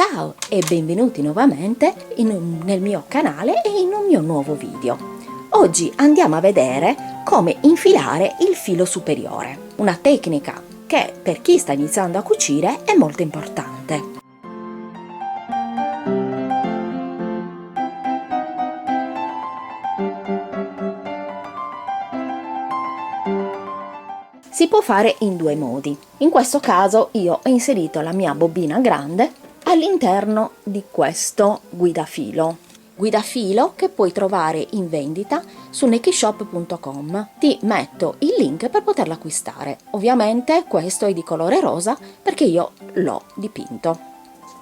Ciao e benvenuti nuovamente nel mio canale e in un mio nuovo video. Oggi andiamo a vedere come infilare il filo superiore, una tecnica che per chi sta iniziando a cucire è molto importante. Si può fare in due modi. In questo caso io ho inserito la mia bobina grande all'interno di questo guidafilo che puoi trovare in vendita su nekishop.com. Ti metto il link per poterlo acquistare. Ovviamente questo è di colore rosa perché io l'ho dipinto.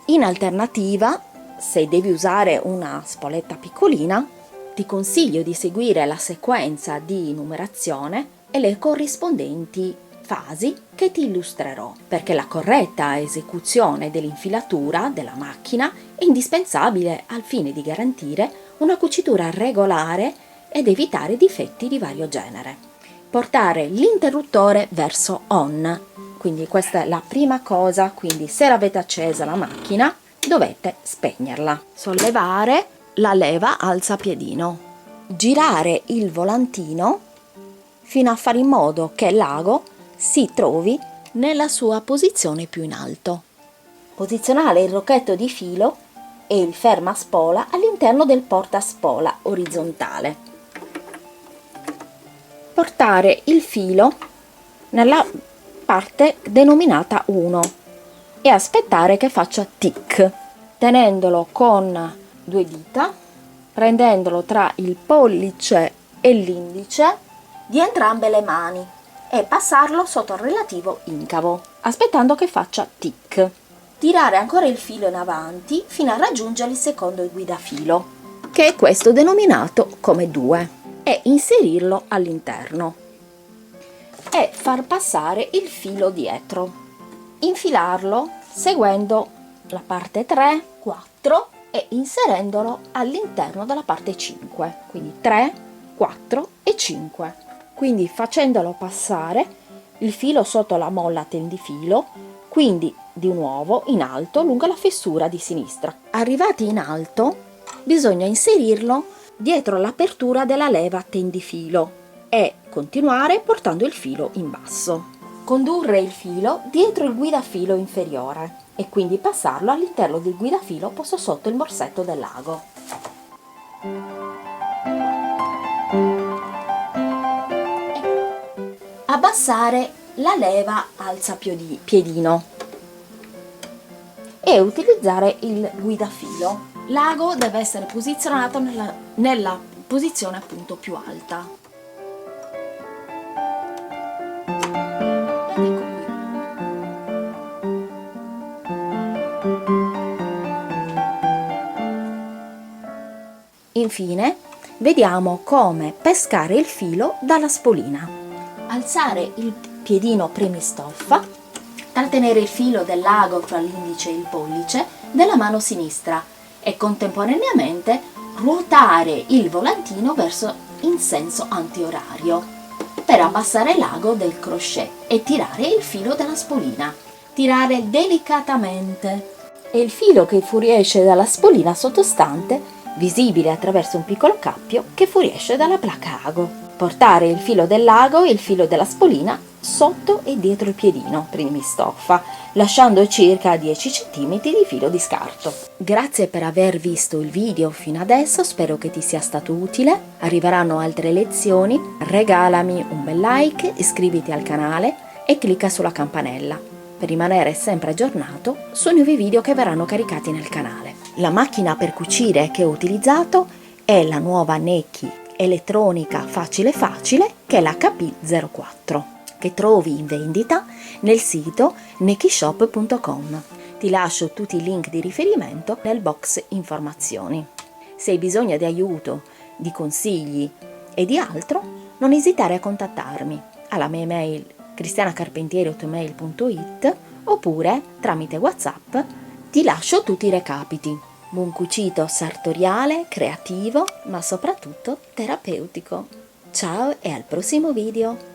In alternativa, se devi usare una spoletta piccolina, ti consiglio di seguire la sequenza di numerazione e le corrispondenti fasi che ti illustrerò, perché la corretta esecuzione dell'infilatura della macchina è indispensabile al fine di garantire una cucitura regolare ed evitare difetti di vario genere. Portare l'interruttore verso on, quindi questa è la prima cosa, quindi se l'avete accesa la macchina dovete spegnerla. Sollevare la leva alzapiedino, girare il volantino fino a fare in modo che l'ago si trovi nella sua posizione più in alto. Posizionare il rocchetto di filo e il fermaspola all'interno del portaspola orizzontale. Portare il filo nella parte denominata 1 e aspettare che faccia tic, tenendolo con due dita, prendendolo tra il pollice e l'indice di entrambe le mani e passarlo sotto il relativo incavo, aspettando che faccia tic. Tirare ancora il filo in avanti fino a raggiungere il secondo guidafilo, che è questo denominato come 2, e inserirlo all'interno e far passare il filo dietro. Infilarlo seguendo la parte 3, 4 e inserendolo all'interno della parte 5, quindi 3, 4 e 5. Quindi facendolo passare il filo sotto la molla tendifilo, quindi di nuovo in alto lungo la fessura di sinistra. Arrivati in alto bisogna inserirlo dietro l'apertura della leva tendifilo e continuare portando il filo in basso. Condurre il filo dietro il guidafilo inferiore e quindi passarlo all'interno del guidafilo posto sotto il morsetto dell'ago. Abbassare la leva alzapiedino e utilizzare il guidafilo. L'ago deve essere posizionato nella posizione appunto più alta. Ed ecco qui. Infine, vediamo come pescare il filo dalla spolina. Alzare il piedino premistoffa, trattenere il filo dell'ago tra l'indice e il pollice della mano sinistra e contemporaneamente ruotare il volantino in senso antiorario per abbassare l'ago del crochet e tirare il filo dalla spolina. Tirare delicatamente e il filo che fuoriesce dalla spolina sottostante, visibile attraverso un piccolo cappio che fuoriesce dalla placca ago. Portare il filo dell'ago e il filo della spolina sotto e dietro il piedino premistoffa, lasciando circa 10 cm di filo di scarto. Grazie per aver visto il video fino adesso, spero che ti sia stato utile. Arriveranno altre lezioni, regalami un bel like, iscriviti al canale e clicca sulla campanella per rimanere sempre aggiornato sui nuovi video che verranno caricati nel canale. La macchina per cucire che ho utilizzato è la nuova Neki elettronica facile che è l'HP04, che trovi in vendita nel sito nekishop.com. Ti lascio tutti i link di riferimento nel box informazioni. Se hai bisogno di aiuto, di consigli e di altro, non esitare a contattarmi alla mia email cristianacarpentieri@gmail.it oppure tramite WhatsApp. Ti lascio tutti i recapiti. Buon cucito sartoriale, creativo, ma soprattutto terapeutico. Ciao e al prossimo video!